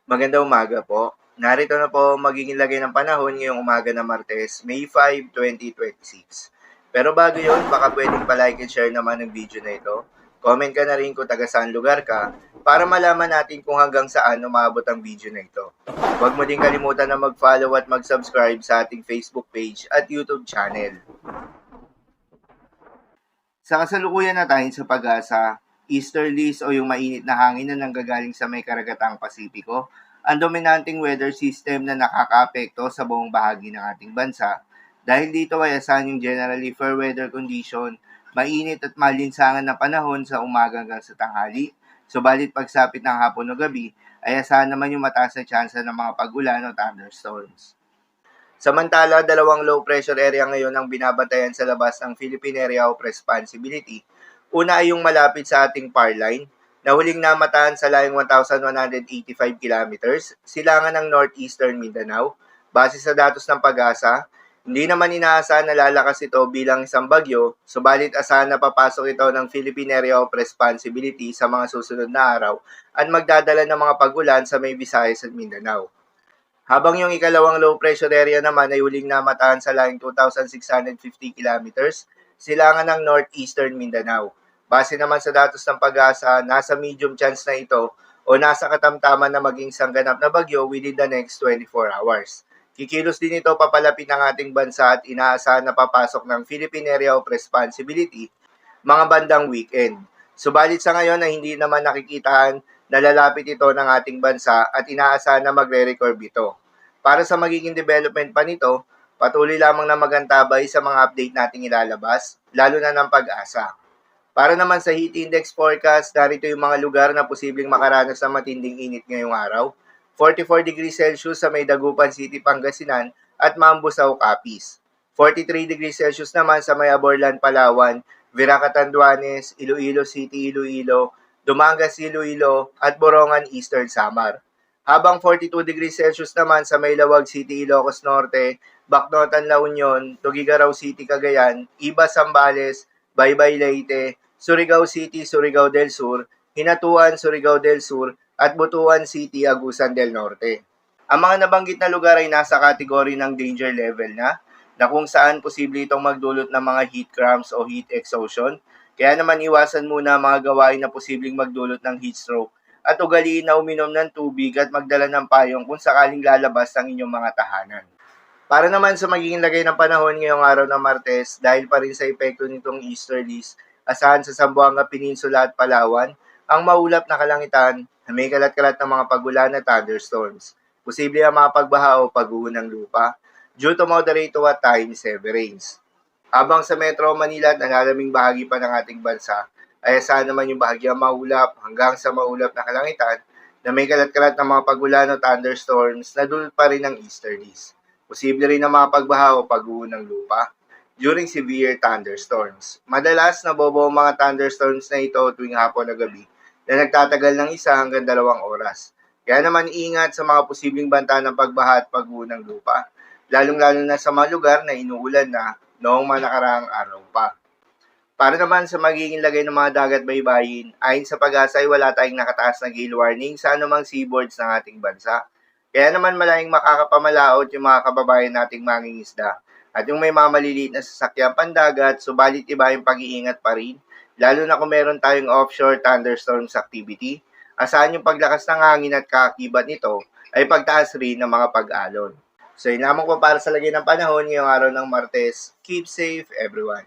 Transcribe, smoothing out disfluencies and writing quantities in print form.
Magandang umaga po. Narito na po ang magiging lagay ng panahon ngayong umaga ng Martes, May 5, 2026. Pero bago yun, baka pwedeng palike and share naman ng video na ito. Comment ka na rin kung taga saan lugar ka para malaman natin kung hanggang saan umabot ang video na ito. Huwag mo din kalimutan na mag-follow at mag-subscribe sa ating Facebook page at YouTube channel. Sa kasalukuyan na tayo sa pag-asa, easterlies o yung mainit na hangin na nanggagaling sa may karagatang Pasipiko, ang dominanting weather system na nakakaapekto sa buong bahagi ng ating bansa. Dahil dito ay asahan yung generally fair weather condition, mainit at malinsangan na panahon sa umaga hanggang sa tanghali. Subalit pagsapit ng hapon o gabi, ay asahan naman yung mataas na tsansa ng mga pag-ulan o thunderstorms. Samantala, dalawang low pressure area ngayon ang binabantayan sa labas ng Philippine Area of Responsibility. Una ay yung malapit sa ating PAR line, na huling namataan sa layong 1,185 kilometers, silangan ng northeastern Mindanao. Base sa datos ng Pag-asa, hindi naman inaasahan na lalakas ito bilang isang bagyo, subalit asahan na papasok ito ng Philippine Area of Responsibility sa mga susunod na araw at magdadala ng mga pag-ulan sa may Visayas at Mindanao. Habang yung ikalawang low pressure area naman ay huling namataan sa layong 2,650 kilometers, silangan ng northeastern Mindanao. Base naman sa datos ng Pag-asa, nasa medium chance na ito o nasa katamtaman na maging sangganap na bagyo within the next 24 hours. Kikilos din ito papalapit ng ating bansa at inaasahan na papasok ng Philippine Area of Responsibility mga bandang weekend. Subalit sa ngayon ay hindi naman nakikitaan na lalapit ito ng ating bansa at inaasahan na magre-record ito. Para sa magiging development pa nito, patuloy lamang na magantabay sa mga update nating ilalabas, lalo na ng Pag-asa. Para naman sa heat index forecast, narito yung mga lugar na posibleng makaranas ng matinding init ngayong araw. 44 degrees Celsius sa may Dagupan City, Pangasinan at Mambusaw, Capiz. 43 degrees Celsius naman sa may Aborlan, Palawan, Viraca, Catanduanes, Iloilo City, Iloilo, Dumangas, Iloilo at Borongan, Eastern Samar. Habang 42 degrees Celsius naman sa may Lawag City, Ilocos Norte, Bacnotan, La Union, Tugigaraw City, Cagayan, Iba, Zambales, Baybay, Leyte, Surigao City, Surigao del Sur, Hinatuan, Surigao del Sur, at Butuan City, Agusan del Norte. Ang mga nabanggit na lugar ay nasa kategory ng danger level na kung saan posible itong magdulot ng mga heat cramps o heat exhaustion. Kaya naman iwasan muna ang mga gawain na posibleng magdulot ng heat stroke at ugaliin na uminom ng tubig at magdala ng payong kung sakaling lalabas ang inyong mga tahanan. Para naman sa magiging lagay ng panahon ngayong araw ng Martes, dahil pa rin sa epekto nitong easterlies, asahan sa Zamboanga Peninsula at Palawan, ang maulap na kalangitan na may kalat-kalat ng mga pag-ulan at thunderstorms. Posible ang mga pagbaha o pag-uho ng lupa due to moderate to at times heavy rains. Habang sa Metro Manila at nalalaming bahagi pa ng ating bansa, ay asahan naman yung bahagyang maulap hanggang sa maulap na kalangitan na may kalat-kalat ng mga pag-ulan o thunderstorms na dulot pa rin ng easterlies. Posible rin ang mga pagbaha o pag-uho ng lupa during severe thunderstorms. Madalas nabobo ang mga thunderstorms na ito tuwing hapon o gabi na nagtatagal ng 1 hanggang 2 oras. Kaya naman ingat sa mga posibleng banta ng pagbaha at pag-uho ng lupa, lalong-lalo na sa mga lugar na inuulan na noong mga nakaraang araw pa. Para naman sa magiging lagay ng mga dagat baybayin, ayon sa Pag-asa ay wala tayong nakataas na gale warning sa anumang seaboards ng ating bansa. Kaya naman malayang makakapamalaot yung mga kababayan nating mangingisda at yung may mga maliliit na sasakyan pandagat, subalit iba yung pag-iingat pa rin, lalo na kung meron tayong offshore thunderstorms activity. Asahan yung paglakas ng hangin at kaakibat nito ay pagtaas rin ng mga pag-alon. So yun lamang po para sa lagay ng panahon ngayong araw ng Martes. Keep safe everyone.